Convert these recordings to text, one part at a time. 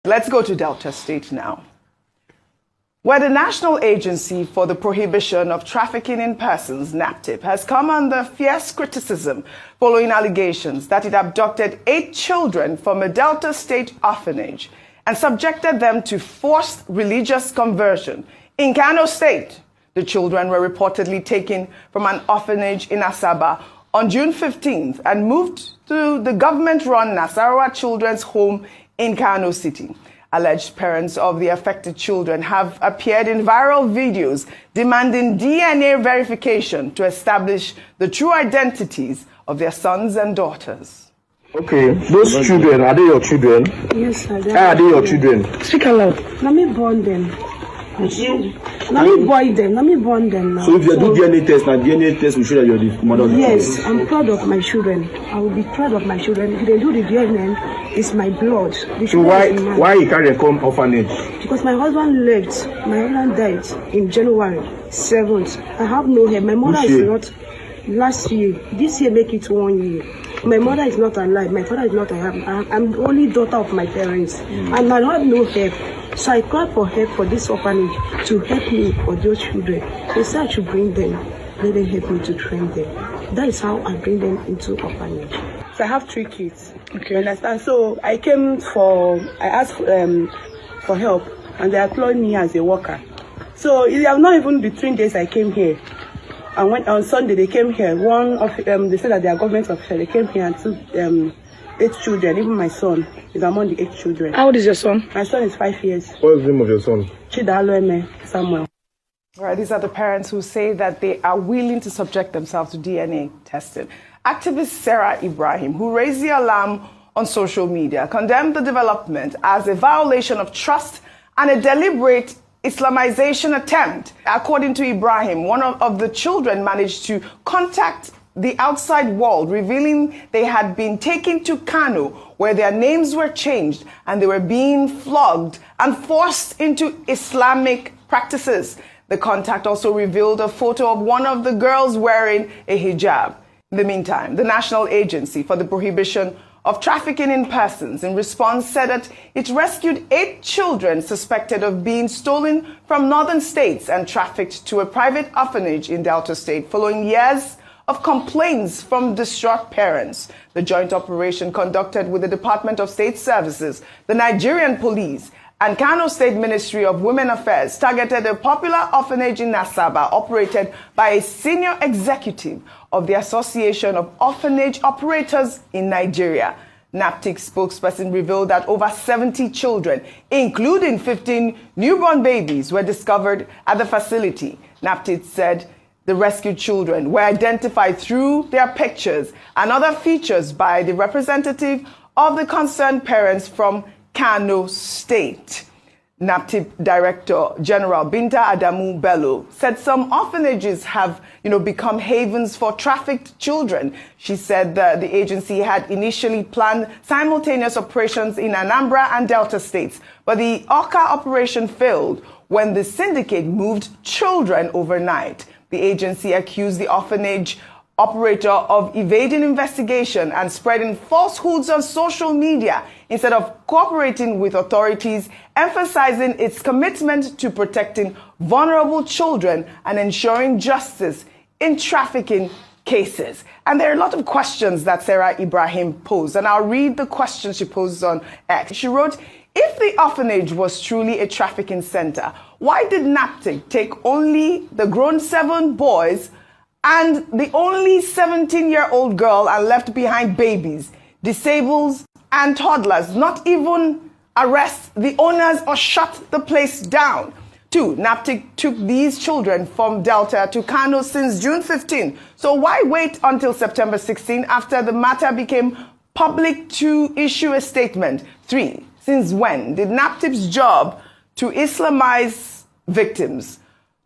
Let's go to Delta State now, where the National Agency for the Prohibition of Trafficking in Persons, NAPTIP, has come under fierce criticism following allegations that it abducted 8 children from a Delta State orphanage and subjected them to forced religious conversion. In Kano State, the children were reportedly taken from an orphanage in Asaba on June 15th and moved to the government-run Nasarawa Children's Home in Kano City. Alleged parents of the affected children have appeared in viral videos demanding DNA verification to establish the true identities of their sons and daughters. Okay, those children, are they your children? Yes, sir. How are they your children? Speak aloud. Let me burn them. Let me boil them. Let me burn them now. So if you do DNA test, now DNA test will show that you're the mother of the children? Yes, I'm proud of my children. I will be proud of my children. If they do the DNA, it's my blood. So why you can't come orphanage? Because my husband left. My husband died in January 7th. I have no hair. My mother is not. Last year, this year make it 1 year. My mother is not alive. My father is not alive. I'm the only daughter of my parents, and I have no help. So I called for help for this orphanage to help me for those children. They said I should bring them. Let them help me to train them. That is how I bring them into orphanage. So I have 3 kids. Okay. You understand? So I asked for help, and they employed me as a worker. So it have not even been 3 days I came here. And when on Sunday they came here, one of they said that they are government official. They came here and took 8 children. Even my son is among the 8 children. How old is your son? My son is 5 years. What is the name of your son? Chidaloeme Samuel. All right, these are the parents who say that they are willing to subject themselves to DNA testing. Activist Sarah Ibrahim, who raised the alarm on social media, condemned the development as a violation of trust and a deliberate Islamization attempt. According to Ibrahim, one of the children managed to contact the outside world, revealing they had been taken to Kano, where their names were changed and they were being flogged and forced into Islamic practices. The contact also revealed a photo of one of the girls wearing a hijab. In the meantime, the National Agency for the Prohibition of Trafficking in Persons, in response, said that it rescued 8 children suspected of being stolen from northern states and trafficked to a private orphanage in Delta State following years of complaints from distraught parents. The joint operation conducted with the Department of State Services, the Nigerian Police, and Kano State Ministry of Women Affairs targeted a popular orphanage in Asaba operated by a senior executive of the Association of Orphanage Operators in Nigeria. NAPTIP spokesperson revealed that over 70 children, including 15 newborn babies, were discovered at the facility. NAPTIP said the rescued children were identified through their pictures and other features by the representative of the concerned parents from Kano State. NAPTIP Director General Binta Adamu Bello said some orphanages have, become havens for trafficked children. She said that the agency had initially planned simultaneous operations in Anambra and Delta states, but the Oka operation failed when the syndicate moved children overnight. The agency accused the orphanage operator of evading investigation and spreading falsehoods on social media instead of cooperating with authorities, emphasizing its commitment to protecting vulnerable children and ensuring justice in trafficking cases. And there are a lot of questions that Sarah Ibrahim posed, and I'll read the questions she posed on X. She wrote, if the orphanage was truly a trafficking center, why did NAPTIP take only the grown 7 boys and the only 17-year-old girl and left behind babies, disabled, and toddlers, not even arrest the owners or shut the place down? 2, NAPTIP took these children from Delta to Kano since June 15. So why wait until September 16 after the matter became public to issue a statement? 3, since when did NAPTIP's job to Islamize victims,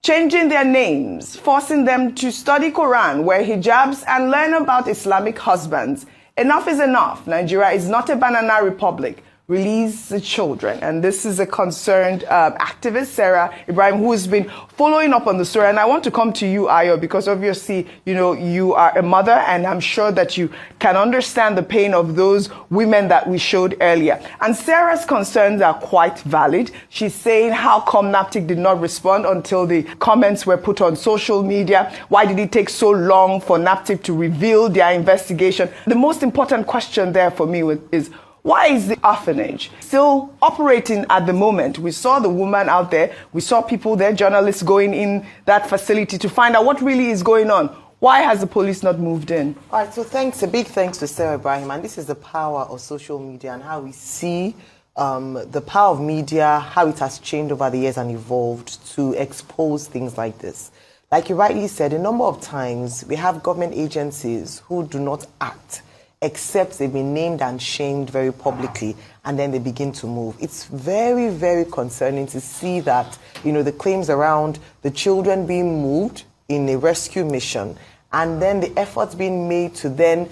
changing their names, forcing them to study Quran, wear hijabs, and learn about Islamic husbands? Enough is enough. Nigeria is not a banana republic. release the children. And this is a concerned activist, Sarah Ibrahim, who has been following up on the story. And I want to come to you, Ayo, because obviously, you know, you are a mother, and I'm sure that you can understand the pain of those women that we showed earlier. And Sarah's concerns are quite valid. She's saying, how come NAPTIP did not respond until the comments were put on social media? Why did it take so long for NAPTIP to reveal their investigation? The most important question there for me is, why is the orphanage still operating at the moment? We saw the woman out there. We saw people there, journalists going in that facility to find out what really is going on. Why has the police not moved in? All right, so a big thanks to Sarah Ibrahim. And this is the power of social media and how we see the power of media, how it has changed over the years and evolved to expose things like this. Like you rightly said, a number of times we have government agencies who do not act except they've been named and shamed very publicly, and then they begin to move. It's very, very concerning to see that, you know, the claims around the children being moved in a rescue mission, and then the efforts being made to then,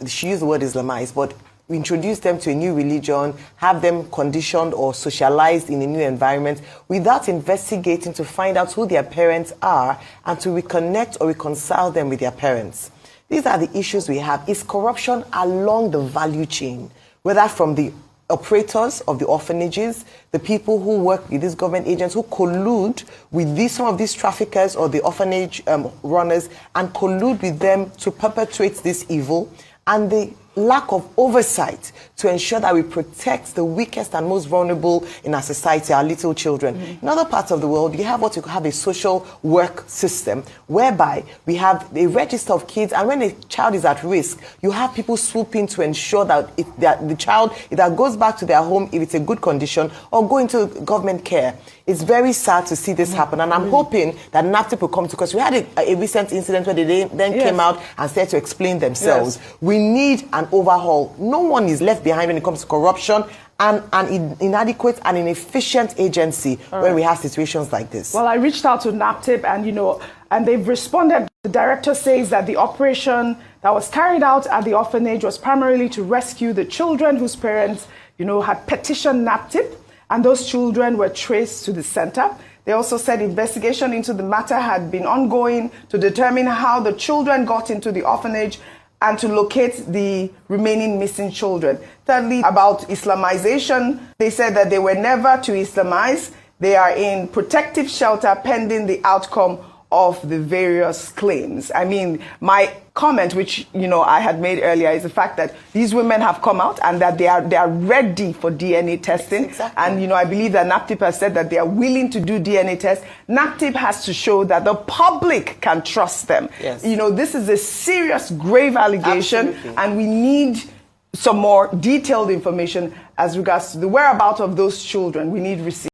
she used the word Islamize, but introduce them to a new religion, have them conditioned or socialized in a new environment without investigating to find out who their parents are and to reconnect or reconcile them with their parents. These are the issues we have. It's corruption along the value chain, whether from the operators of the orphanages, the people who work with these government agents who collude with some of these traffickers or the orphanage runners and collude with them to perpetuate this evil, and the lack of oversight to ensure that we protect the weakest and most vulnerable in our society, our little children. In other parts of the world, you have what you have a social work system whereby we have a register of kids, and when a child is at risk, you have people swooping to ensure that the child either goes back to their home if it's a good condition or go into government care. It's very sad to see this happen, and I'm hoping that NAPTIP will come to, because we had a recent incident where they then came out and started to explain themselves. We need an overhaul. No one is left behind when it comes to corruption and an inadequate and inefficient agency when we have situations like this. Well, I reached out to NAPTIP, and and they've responded. The director says that the operation that was carried out at the orphanage was primarily to rescue the children whose parents, had petitioned NAPTIP, and those children were traced to the center. They also said investigation into the matter had been ongoing to determine how the children got into the orphanage and to locate the remaining missing children. Thirdly, about Islamization, they said that they were never to Islamize. They are in protective shelter pending the outcome of the various claims. I mean, my comment, which, I had made earlier, is the fact that these women have come out and that they are ready for DNA testing. Exactly. And, I believe that NAPTIP has said that they are willing to do DNA tests. NAPTIP has to show that the public can trust them. Yes. This is a serious, grave allegation. Absolutely. And we need some more detailed information as regards to the whereabouts of those children. We need receipts.